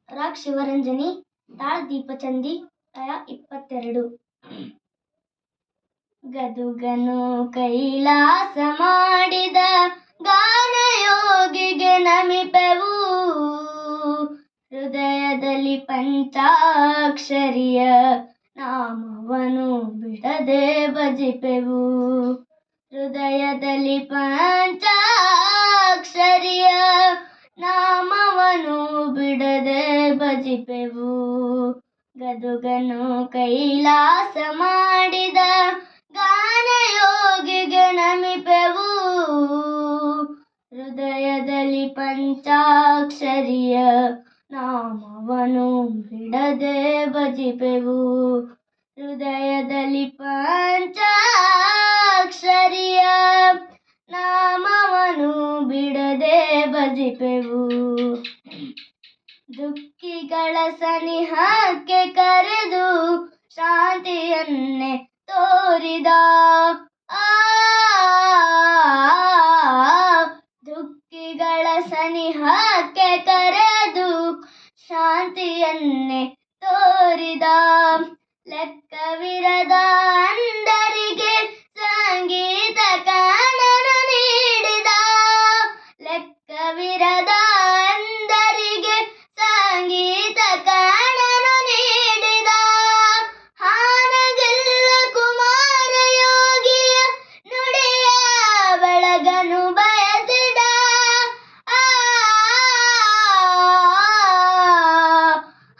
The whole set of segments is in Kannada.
ರಾಗ್ ಶಿವರಂಜನಿ, ತಾಳ ದೀಪಚಂದಿ, ಲಯ 22. ಗದುಗನು ಕೈಲಾಸ ಮಾಡಿದ ಗಾನಯೋಗಿಗೆ ನಮಿಪೆವು, ಹೃದಯದಲ್ಲಿ ಪಂಚಾಕ್ಷರಿಯ ನಾಮವನು ಬಿಡದೆ ಭಜಿಪೆವು. ಹೃದಯದಲ್ಲಿ ಪಂಚಾಕ್ಷರಿಯ ನಾಮವನು ಬಿಡದೆ ಭಜಿಪೆವು. ಗದುಗನು ಕೈಲಾಸ ಮಾಡಿದ ಗಾನಯೋಗಿಗೆ ನಮಿಪೆವು, ಹೃದಯದಲ್ಲಿ ಪಂಚಾಕ್ಷರಿಯ ನಾಮವನು ಬಿಡದೆ ಭಜಿಪೆವು. ಹೃದಯದಲ್ಲಿ ಪಂಚಾಕ್ಷರಿಯ ನಾಮವನು ಬಿಡದೆ ಭಜಿಪೆವು. ದುಃಖಿಗಳ ಸನಿಹಕ್ಕೆ ಕರೆದು ಶಾಂತಿಯನ್ನೇ ತೋರಿದ, ದುಃಖಿಗಳ ಸನಿಹಕ್ಕೆ ಕರೆದು ಶಾಂತಿಯನ್ನೇ ತೋರಿದ, ಲೆಕ್ಕವಿರದ ಅಂಧರಿಗೆ ಸಂಗೀತ ಕಾಣನು ನೀಡಿದ, ಲೆಕ್ಕವಿರದ ಅಂಧರಿಗೆ ಸಂಗೀತ ಕಾಣನು ನೀಡಿದ, ಹಾನಗಲ್ಲ ಕುಮಾರ ಯೋಗಿಯ ನುಡಿಯ ಬೆಳಗನು ಬಯಸಿದ,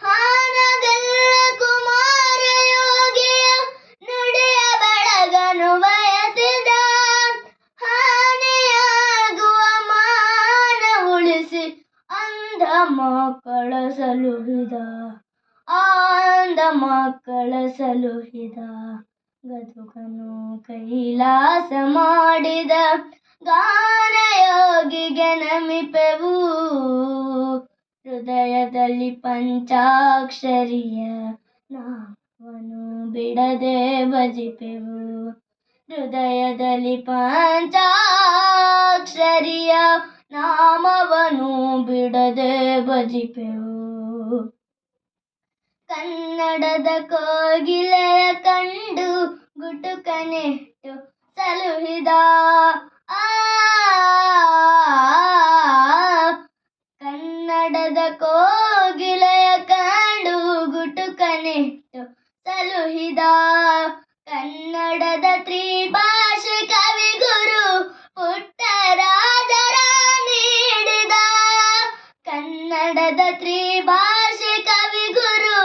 ಹಾನಗಲ್ಲ ಕುಮಾರ ಯೋಗಿಯ ನುಡಿಯ ಬೆಳಗನು ಬಯಸಿದ, ಹಾನಿಯಾಗುವ ಮಾನ ಉಳಿಸಿ ಅಂಧ ಮಕ್ಕಳ ಸಲುಹಿದ, ಅಂಧ ಮಕ್ಕಳ ಸಲುಹಿದ. ಗದುಗನು ಕೈಲಾಸ ಮಾಡಿದ ಗಾನಯೋಗಿಗೆ ನಮಿಪೆವು, ಹೃದಯದಲ್ಲಿ ಪಂಚಾಕ್ಷರಿಯ ನಾಮವನು ಬಿಡದೆ ಭಜಿಪೆವು. ಹೃದಯದಲ್ಲಿ ಪಂಚಾಕ್ಷರಿಯ ನಾಮವನು ಬಿಡದೆ ಭಜಿಪೆವು. ಕನ್ನಡದ ಕೋಗಿಲೆಯ ಕಂಡು ಗುಟುಕನೆಟ್ಟು ಸಲುಹಿದ, ಕನ್ನಡದ ಕೋಗಿಲೆಯ ಕಂಡು ಗುಟುಕನೆಟ್ಟು ಸಲುಹಿದ, ಕನ್ನಡದ ತ್ರಿಭಾಷೆ ಕವಿಗುರು ಪುಟ್ಟರಾಜರ ನೀಡಿದ, ಕನ್ನಡದ ತ್ರಿಭಾಷೆ ಕವಿಗುರು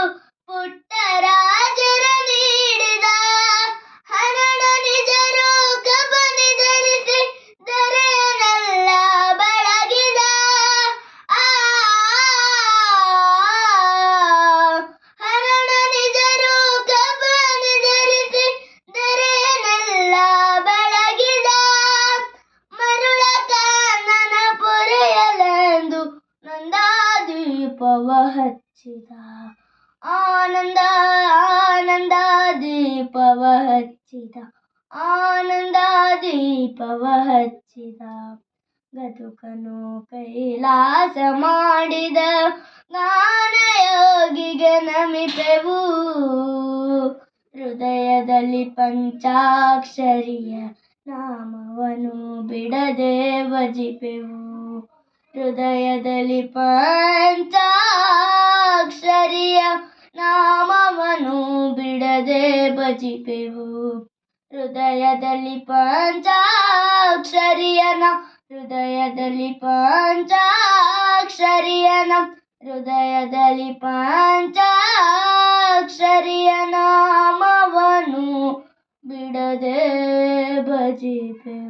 ಪುಟ್ಟರಾಜರ ನೀಡಿದ, ಹರಡ ನಿಜ ರೂಪ ಬನಿ ಧರಿಸಿ ದೊರೆಯನೆಲ್ಲ ಬೆಳಗಿದ, ಹರಡ ನಿಜ ರೂಪ ಬನಿ ಧರಿಸಿ ದೊರೆಯನೆಲ್ಲ ಬೆಳಗಿದ, ಮರುಳ ಕಾನನ ಪೊರೆಯಲೆಂದು ನಂದಾದೀಪವ ಹಚ್ಚಿದ, ಆನಂದ ಆನಂದ ದೀಪವ ಹಚ್ಚಿದ, ಆನಂದ ದೀಪವ ಹಚ್ಚಿದ. ಗದುಗನು ಕೈಲಾಸ ಮಾಡಿದ ಗಾನಯೋಗಿಗೆ ನಮಿಪೆವು, ಹೃದಯದಲ್ಲಿ ಪಂಚಾಕ್ಷರಿಯ ನಾಮವನು ಬಿಡದೆ ಭಜಿಪೆವು. ಹೃದಯದಲ್ಲಿ ಪಂಚಾಕ್ಷರಿಯ ನಾಮವನು ಬಿಡದೆ ಭಜಿಪೆವು. ಹೃದಯದಲ್ಲಿ ಪಂಚಾಕ್ಷರಿಯ ಹೃದಯದಲ್ಲಿ ಪಂಚಾಕ್ಷರಿಯ ಹೃದಯದಲ್ಲಿ ಪಂಚಾಕ್ಷರಿಯ ನಾಮವನು ಬಿಡದೆ ಭಜಿಪೆವು.